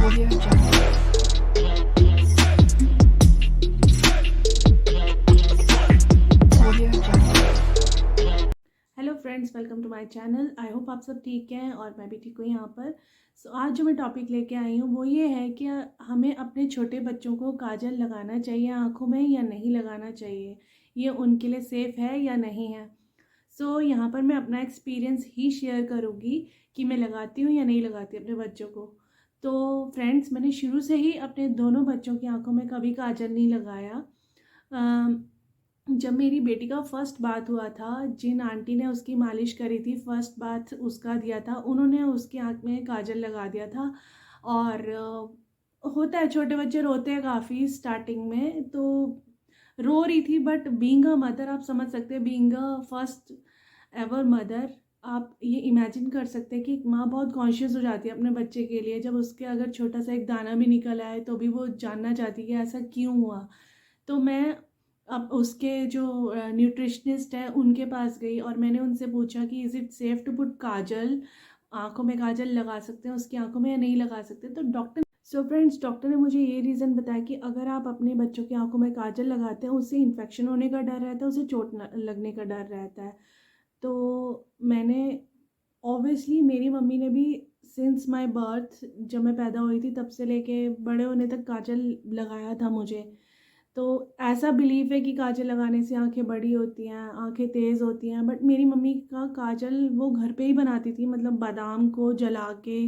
Audio Jungle. Audio Jungle. Hello friends, welcome to my channel. I hope आप सब ठीक हैं और मैं भी ठीक हूँ यहाँ पर। आज जो मैं टॉपिक लेके आई हूँ वो ये है कि हमें अपने छोटे बच्चों को काजल लगाना चाहिए आँखों में या नहीं लगाना चाहिए, ये उनके लिए सेफ़ है या नहीं है। यहाँ पर मैं अपना एक्सपीरियंस ही शेयर करूँगी कि मैं लगाती हूँ या नहीं लगाती अपने बच्चों को। तो फ्रेंड्स, मैंने शुरू से ही अपने दोनों बच्चों की आँखों में कभी काजल नहीं लगाया। जब मेरी बेटी का फर्स्ट बात हुआ था, जिन आंटी ने उसकी मालिश करी थी, फर्स्ट बात उसका दिया था, उन्होंने उसकी आँख में काजल लगा दिया था। और होता है, छोटे बच्चे रोते हैं काफ़ी स्टार्टिंग में, तो रो रही थी। बट बीइंग अ मदर, आप समझ सकते हैं, being a first ever mother, आप ये इमेजिन कर सकते हैं कि एक माँ बहुत कॉन्शियस हो जाती है अपने बच्चे के लिए। जब उसके अगर छोटा सा एक दाना भी निकल आए तो भी वो जानना चाहती है कि ऐसा क्यों हुआ। तो मैं अब उसके जो न्यूट्रिशनिस्ट है उनके पास गई और मैंने उनसे पूछा कि is it safe to put kajal, आँखों में काजल लगा सकते हैं उसकी आँखों में या नहीं लगा सकते। तो डॉक्टर ने मुझे ये रीज़न बताया कि अगर आप अपने बच्चों की आँखों में काजल लगाते हैं, उससे इन्फेक्शन होने का डर रहता है, उसे चोट लगने का डर रहता है। तो मैंने ऑब्वियसली, मेरी मम्मी ने भी सिंस माय बर्थ, जब मैं पैदा हुई थी तब से लेके बड़े होने तक काजल लगाया था मुझे। तो ऐसा बिलीव है कि काजल लगाने से आंखें बड़ी होती हैं, आंखें तेज़ होती हैं। बट मेरी मम्मी का काजल वो घर पे ही बनाती थी, मतलब बादाम को जला के,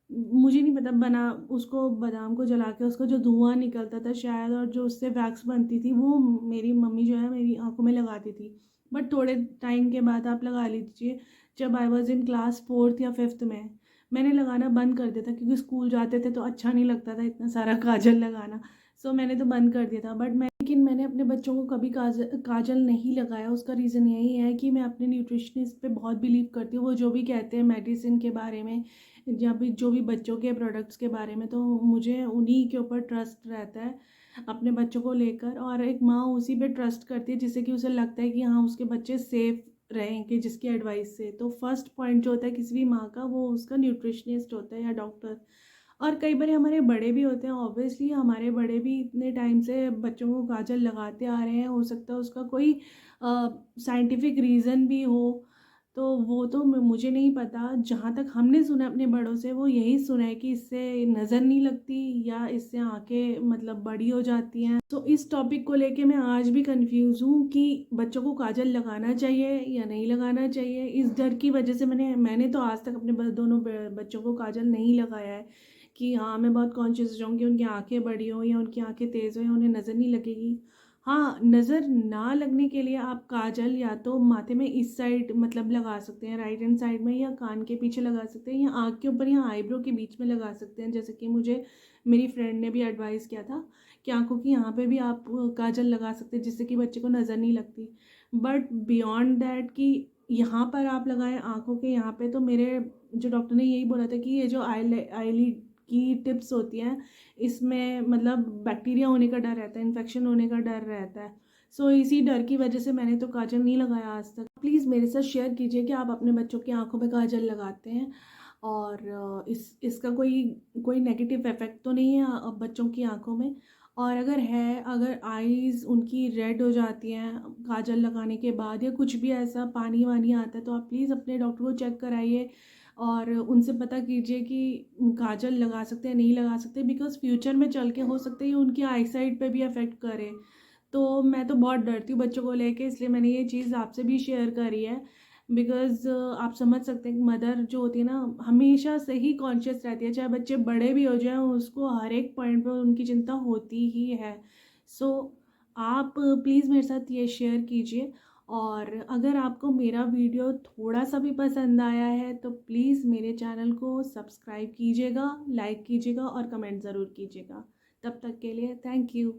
मुझे नहीं पता बना, उसको बादाम को जला के उसका जो धुआं निकलता था शायद, और जो उससे वैक्स बनती थी, वो मेरी मम्मी जो है मेरी आंखों में लगाती थी। बट थोड़े टाइम के बाद आप लगा लीजिए, जब I was in class 4th या 5th में, मैंने लगाना बंद कर दिया था क्योंकि स्कूल जाते थे तो अच्छा नहीं लगता था इतना सारा काजल लगाना। मैंने तो बंद कर दिया था। लेकिन मैंने अपने बच्चों को कभी काजल नहीं लगाया। उसका रीज़न यही है कि मैं अपने न्यूट्रिशनिस्ट पे बहुत बिलीव करती हूँ। वो जो भी कहते हैं मेडिसिन के बारे में या भी जो भी बच्चों के प्रोडक्ट्स के बारे में, तो मुझे उन्हीं के ऊपर ट्रस्ट रहता है अपने बच्चों को लेकर। और एक माँ उसी पे ट्रस्ट करती है जिससे कि उसे लगता है कि हाँ, उसके बच्चे सेफ रहेंगे जिसकी एडवाइस से। तो फर्स्ट पॉइंट जो होता है किसी भी माँ का, वो उसका न्यूट्रिशनिस्ट होता है या डॉक्टर। और कई बार हमारे बड़े भी होते हैं, ऑब्वियसली हमारे बड़े भी इतने टाइम से बच्चों को काजल लगाते आ रहे हैं। हो सकता है उसका कोई साइंटिफिक रीज़न भी हो, तो वो तो मुझे नहीं पता। जहाँ तक हमने सुना अपने बड़ों से, वो यही सुना है कि इससे नज़र नहीं लगती या इससे आंखें मतलब बड़ी हो जाती हैं। तो इस टॉपिक को लेके मैं आज भी कंफ्यूज हूँ कि बच्चों को काजल लगाना चाहिए या नहीं लगाना चाहिए। इस डर की वजह से मैंने तो आज तक अपने दोनों बच्चों को काजल नहीं लगाया है कि हाँ, मैं बहुत कॉन्शियस हो जाऊँ कि उनकी आंखें बड़ी हों या उनकी आंखें तेज़ हों या उन्हें नज़र नहीं लगेगी। हाँ, नज़र ना लगने के लिए आप काजल या तो माथे में इस साइड मतलब लगा सकते हैं, राइट हैंड साइड में, या कान के पीछे लगा सकते हैं, या आँख के ऊपर या आईब्रो के बीच में लगा सकते हैं। जैसे कि मुझे मेरी फ्रेंड ने भी एडवाइस किया था कि आँखों की यहाँ पे भी आप काजल लगा सकते हैं जिससे कि बच्चे को नज़र नहीं लगती। बट बियॉन्ड दैट कि यहाँ पर आप लगाएं आँखों के यहाँ पे, तो मेरे जो डॉक्टर ने यही बोला था कि ये जो आईलिड की टिप्स होती हैं, इसमें मतलब बैक्टीरिया होने का डर रहता है, इन्फेक्शन होने का डर रहता है। इसी डर की वजह से मैंने तो काजल नहीं लगाया आज तक। प्लीज़ मेरे साथ शेयर कीजिए कि आप अपने बच्चों की आंखों में काजल लगाते हैं और इसका कोई कोई नेगेटिव इफेक्ट तो नहीं है बच्चों की आंखों में। और अगर है, अगर आईज़ उनकी रेड हो जाती हैं काजल लगाने के बाद, या कुछ भी ऐसा पानी वानी आता है, तो आप प्लीज़ अपने डॉक्टर को चेक कराइए और उनसे पता कीजिए कि काजल लगा सकते हैं नहीं लगा सकते, बिकॉज़ फ्यूचर में चल के हो सकता है ये उनकी आई साइट पे भी अफेक्ट करे। तो मैं तो बहुत डरती हूँ बच्चों को लेके, इसलिए मैंने ये चीज़ आपसे भी शेयर करी है। बिकॉज़ आप समझ सकते हैं कि मदर जो होती है ना, हमेशा से ही कॉन्शियस रहती है, चाहे बच्चे बड़े भी हो जाएं, उसको हर एक पॉइंट पर उनकी चिंता होती ही है। सो आप प्लीज़ मेरे साथ ये शेयर कीजिए। और अगर आपको मेरा वीडियो थोड़ा सा भी पसंद आया है तो प्लीज़ मेरे चैनल को सब्सक्राइब कीजिएगा, लाइक कीजिएगा और कमेंट ज़रूर कीजिएगा। तब तक के लिए थैंक यू।